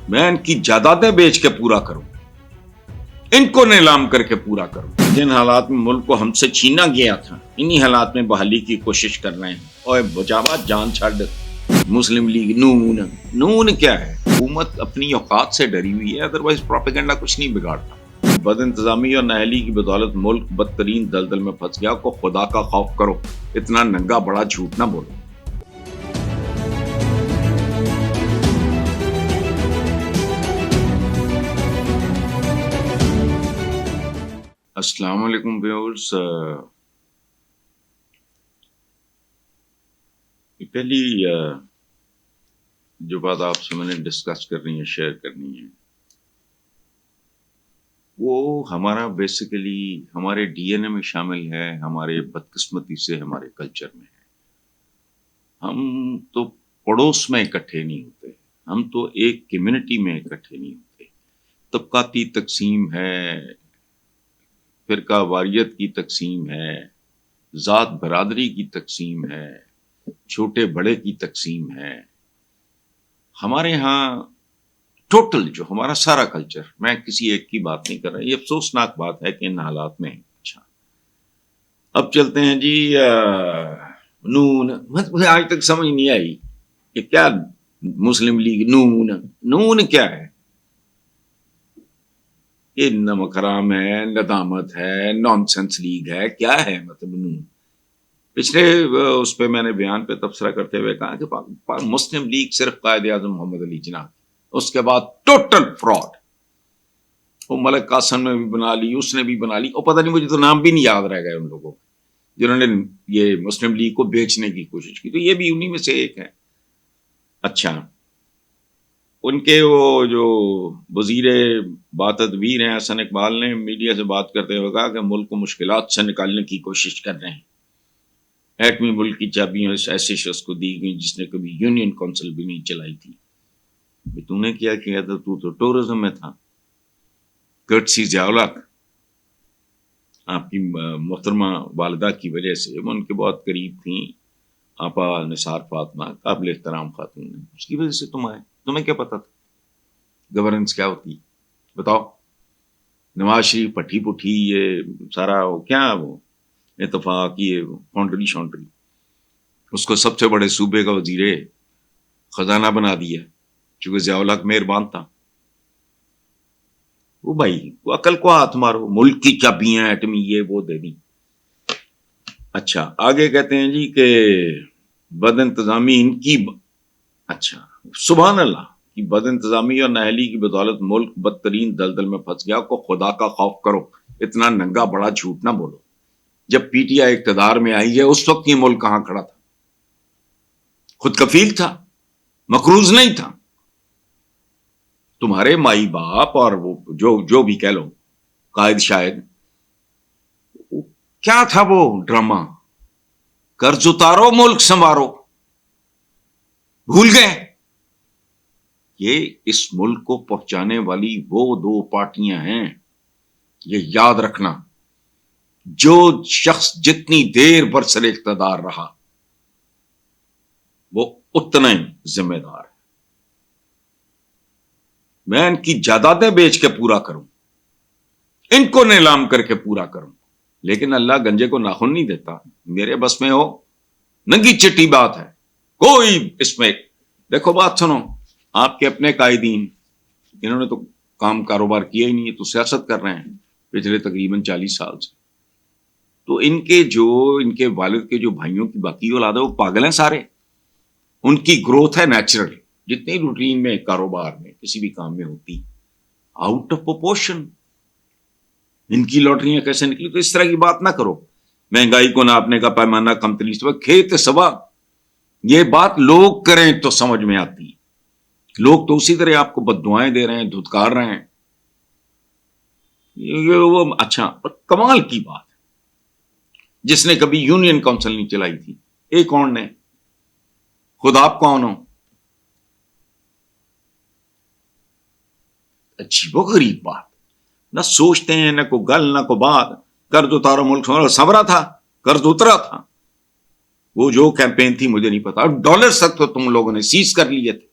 میں ان کی جائیدادیں بیچ کے پورا کروں، ان کو نیلام کر کے پورا کروں۔ جن حالات میں ملک کو ہم سے چھینا گیا تھا، انہی حالات میں بحالی کی کوشش کر رہے ہیں۔ اور بچاوا جان چھڑ، مسلم لیگ نون کیا ہے؟ حکومت اپنی اوقات سے ڈری ہوئی ہے، ادروائز پروپیگنڈا کچھ نہیں بگاڑتا۔ بد انتظامی اور نااہلی کی بدولت ملک بدترین دلدل میں پھنس گیا، کو خدا کا خوف کرو، اتنا ننگا بڑا جھوٹ نہ بولو۔ السلام علیکم ویورز، پہلی جو بات آپ سے میں نے ڈسکس کرنی ہے، شیئر کرنی ہے، وہ ہمارا بیسیکلی ہمارے ڈی این اے میں شامل ہے، ہمارے بدقسمتی سے ہمارے کلچر میں ہے۔ ہم تو پڑوس میں اکٹھے نہیں ہوتے، ہم تو ایک کمیونٹی میں اکٹھے نہیں ہوتے۔ طبقاتی تقسیم ہے، فرقہ واریت کی تقسیم ہے، ذات برادری کی تقسیم ہے، چھوٹے بڑے کی تقسیم ہے۔ ہمارے ہاں ٹوٹل جو ہمارا سارا کلچر، میں کسی ایک کی بات نہیں کر رہا، یہ افسوسناک بات ہے کہ ان حالات میں۔ اچھا، اب چلتے ہیں جی نون۔ مجھے آج تک سمجھ نہیں آئی کہ کیا مسلم لیگ نون کیا ہے؟ یہ نمک حرام ہے، ندامت ہے، نان سینس لیگ ہے، کیا ہے مطلب نون؟ پچھلے اس پہ میں نے بیان پہ تبصرہ کرتے ہوئے کہا کہ مسلم لیگ صرف قائد اعظم محمد علی جناح، اس کے بعد ٹوٹل فراڈ۔ وہ ملک قاسم نے بھی بنا لی، اس نے بھی بنا لی، اور پتہ نہیں، مجھے تو نام بھی نہیں یاد رہ گئے ان لوگوں جنہوں نے یہ مسلم لیگ کو بیچنے کی کوشش کی، تو یہ بھی انہی میں سے ایک ہے۔ اچھا، ان کے وہ جو وزیر باتدبیر ہیں حسن اقبال نے میڈیا سے بات کرتے ہوئے کہا کہ ملک کو مشکلات سے نکالنے کی کوشش کر رہے ہیں۔ ایٹمی ملک کی چابیاں اس ایسے شخص کو دی گئی جس نے کبھی یونین کونسل بھی نہیں چلائی تھی۔ تو نے کیا کیا تھا؟ تو ٹورزم میں تھا۔ کرٹسی ضیاء-ال-حق آپ کی محترمہ والدہ کی وجہ سے، وہ ان کے بہت قریب تھیں، آپا نثار فاطمہ، قابل احترام خاتون ہیں، اس کی وجہ سے تم آئے۔ تمہیں کیا پتا تھا گورننس کیا ہوتی؟ بتاؤ۔ نواز شریف پٹھی پٹھی یہ سارا کیا وہ اتفاق، یہ کونٹری شونٹری، اس کو سب سے بڑے صوبے کا وزیر خزانہ بنا دیا چونکہ ضیاء-ال-حق مہربان تھا۔ وہ بھائی، وہ عقل کو ہاتھ مارو، ملک کی چابیاں ایٹمی یہ وہ دے دی۔ اچھا، آگے کہتے ہیں جی کہ بد انتظامی ان کی، اچھا سبحان اللہ، کی بد انتظامی اور نااہلی کی بدولت ملک بدترین دلدل میں پھنس گیا، کو خدا کا خوف کرو، اتنا ننگا بڑا جھوٹ نہ بولو۔ جب پی ٹی آئی اقتدار میں آئی ہے، اس وقت یہ ملک کہاں کھڑا تھا؟ خود کفیل تھا، مقروض نہیں تھا۔ تمہارے مائی باپ اور وہ جو بھی کہہ لو قائد شاید، کیا تھا وہ ڈرامہ؟ قرض اتارو ملک سنوارو، بھول گئے؟ یہ اس ملک کو پہنچانے والی وہ دو پارٹیاں ہیں، یہ یاد رکھنا۔ جو شخص جتنی دیر برسر اقتدار رہا، وہ اتنا ہی ذمہ دار ہے۔ میں ان کی جائیدادیں بیچ کے پورا کروں، ان کو نیلام کر کے پورا کروں، لیکن اللہ گنجے کو ناخن نہیں دیتا۔ میرے بس میں ہو، ننگی چٹی بات ہے، کوئی اس میں دیکھو بات سنو۔ آپ کے اپنے قائدین، انہوں نے تو کام کاروبار کیا ہی نہیں ہے، تو سیاست کر رہے ہیں پچھلے تقریباً 40 سال سے۔ تو ان کے والد کے جو بھائیوں کی باقی اولاد ہے، وہ پاگل ہیں سارے۔ ان کی گروتھ ہے نیچرل، جتنی روٹین میں کاروبار میں کسی بھی کام میں ہوتی، آؤٹ آف پروپورشن۔ ان کی لاٹریاں کیسے نکلی؟ تو اس طرح کی بات نہ کرو۔ مہنگائی کو ناپنے کا پیمانہ کم ترین سبب کھیت سوا، یہ بات لوگ کریں تو سمجھ میں آتی ہے۔ لوگ تو اسی طرح آپ کو بد دعائیں دے رہے ہیں، دھتکار رہے ہیں۔ وہ اچھا، کمال کی بات ہے، جس نے کبھی یونین کونسل نہیں چلائی تھی، ایک کون نے؟ خود آپ کون ہو؟ عجیب و غریب بات، نہ سوچتے ہیں، نہ کو گل نہ کو بات۔ قرض اتارو ملک صبرا تھا، قرض اترا تھا، وہ جو کیمپین تھی مجھے نہیں پتا۔ ڈالر تک تو تم لوگوں نے سیز کر لیے تھے۔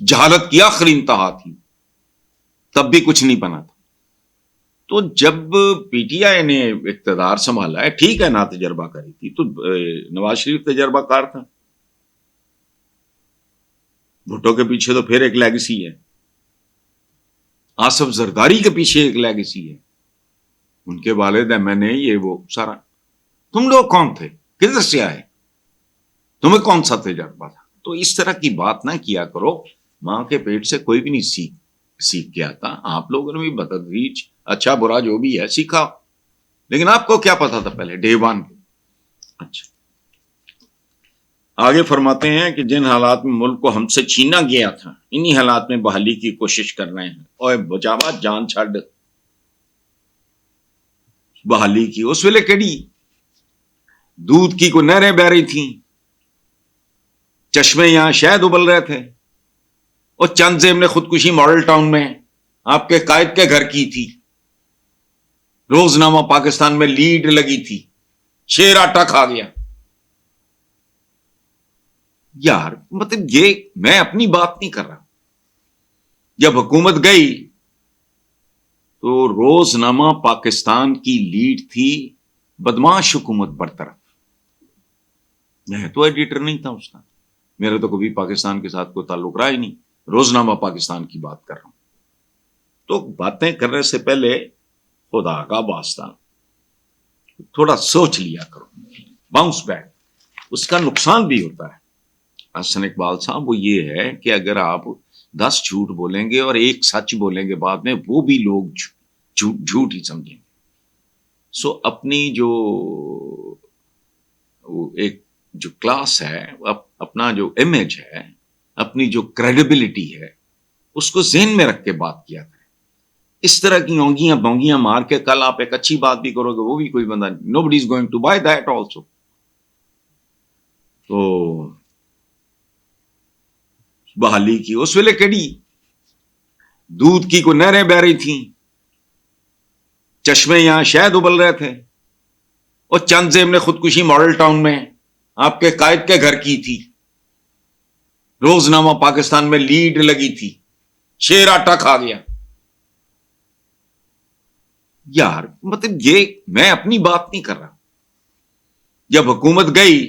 جہالت کی آخری انتہا تھی، تب بھی کچھ نہیں بنا تھا. تو جب پی ٹی آئی نے اقتدار سنبھالا ہے، ٹھیک ہے نا تجربہ کری تھی، تو نواز شریف تجربہ کار تھا. بھٹو کے پیچھے تو پھر ایک لیگسی ہے، آصف زرداری کے پیچھے ایک لیگسی ہے، ان کے والد ایم این اے، یہ وہ سارا. تم لوگ کون تھے؟ کدھر سے آئے؟ تمہیں کون سا تجربہ تھا؟ تو اس طرح کی بات نہ کیا کرو. ماں کے پیٹ سے کوئی بھی نہیں سیکھ کے آتا. آپ لوگوں نے بھی بتدریج اچھا برا جو بھی ہے سیکھا، لیکن آپ کو کیا پتا تھا پہلے ڈے ون؟ اچھا، آگے فرماتے ہیں کہ جن حالات میں ملک کو ہم سے چھینا گیا تھا، انہی حالات میں بحالی کی کوشش کر رہے ہیں. اور بچاوا جان چھڈ بحالی کی. اس ویلے کیڑی دودھ کی کو نہریں بہ رہی تھیں، چشمے یہاں شہد ابل رہے تھے، اور چند زیب نے خودکشی ماڈل ٹاؤن میں آپ کے قائد کے گھر کی تھی. روزنامہ پاکستان میں لیڈ لگی تھی، شیر آٹا کھا گیا. یار مطلب یہ میں اپنی بات نہیں کر رہا. جب حکومت گئی تو روزنامہ پاکستان کی لیڈ تھی بدماش حکومت برطرف. میں تو ایڈیٹر نہیں تھا اس کا، میرا تو کبھی پاکستان کے ساتھ کوئی تعلق رہا ہی نہیں. روزنامہ پاکستان کی بات کر رہا ہوں. تو باتیں کرنے سے پہلے خدا کا واسطہ تھوڑا سوچ لیا کرو. باؤنس بیک، اس کا نقصان بھی ہوتا ہے. حسن اقبال صاحب وہ یہ ہے کہ اگر آپ 10 جھوٹ بولیں گے اور ایک سچ بولیں گے بعد میں، وہ بھی لوگ جھوٹ ہی سمجھیں گے. سو اپنی جو ایک جو کلاس ہے، اپنا جو امیج ہے، اپنی جو کریڈیبلٹی ہے، اس کو ذہن میں رکھ کے بات کیا کریں. اس طرح کی اونگیاں بونگیاں مار کے کل آپ ایک اچھی بات بھی کرو گے، وہ بھی کوئی بندہ nobody is going to buy that also. تو بحالی کی اس ویلے کیڑی دودھ کی کو نہریں بہ رہی تھیں، چشمے یہاں شہد ابل رہے تھے، اور چند زیب نے خودکشی ماڈل ٹاؤن میں آپ کے قائد کے گھر کی تھی. روزنامہ پاکستان میں لیڈ لگی تھی، شیر آٹا کھا گیا. یار مطلب یہ میں اپنی بات نہیں کر رہا. جب حکومت گئی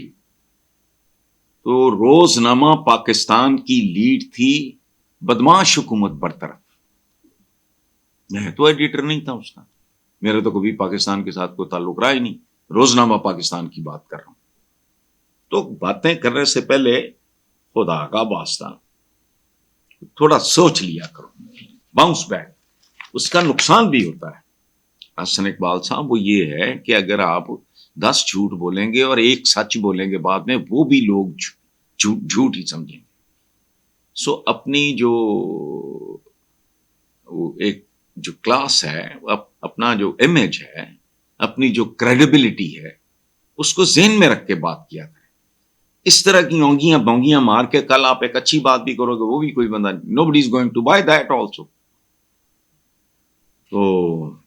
تو روزنامہ پاکستان کی لیڈ تھی بدماش حکومت برطرف. میں تو ایڈیٹر نہیں تھا اس کا، میرا تو کبھی پاکستان کے ساتھ کوئی تعلق رہا ہی نہیں. روزنامہ پاکستان کی بات کر رہا ہوں. تو باتیں کرنے سے پہلے خدا کا واسطہ تھوڑا سوچ لیا کرو. باؤنس بیک، اس کا نقصان بھی ہوتا ہے. حسن اقبال صاحب وہ یہ ہے کہ اگر آپ 10 جھوٹ بولیں گے اور ایک سچ بولیں گے بعد میں، وہ بھی لوگ جھوٹ ہی سمجھیں گے. سو اپنی جو ایک جو کلاس ہے، اپنا جو امیج ہے، اپنی جو کریڈیبلٹی ہے، اس کو ذہن میں رکھ کے بات کیا کریں. اس طرح کی اونگیاں بونگیاں مار کے کل آپ ایک اچھی بات بھی کرو گے، وہ بھی کوئی بندہ nobody is going to buy that also. تو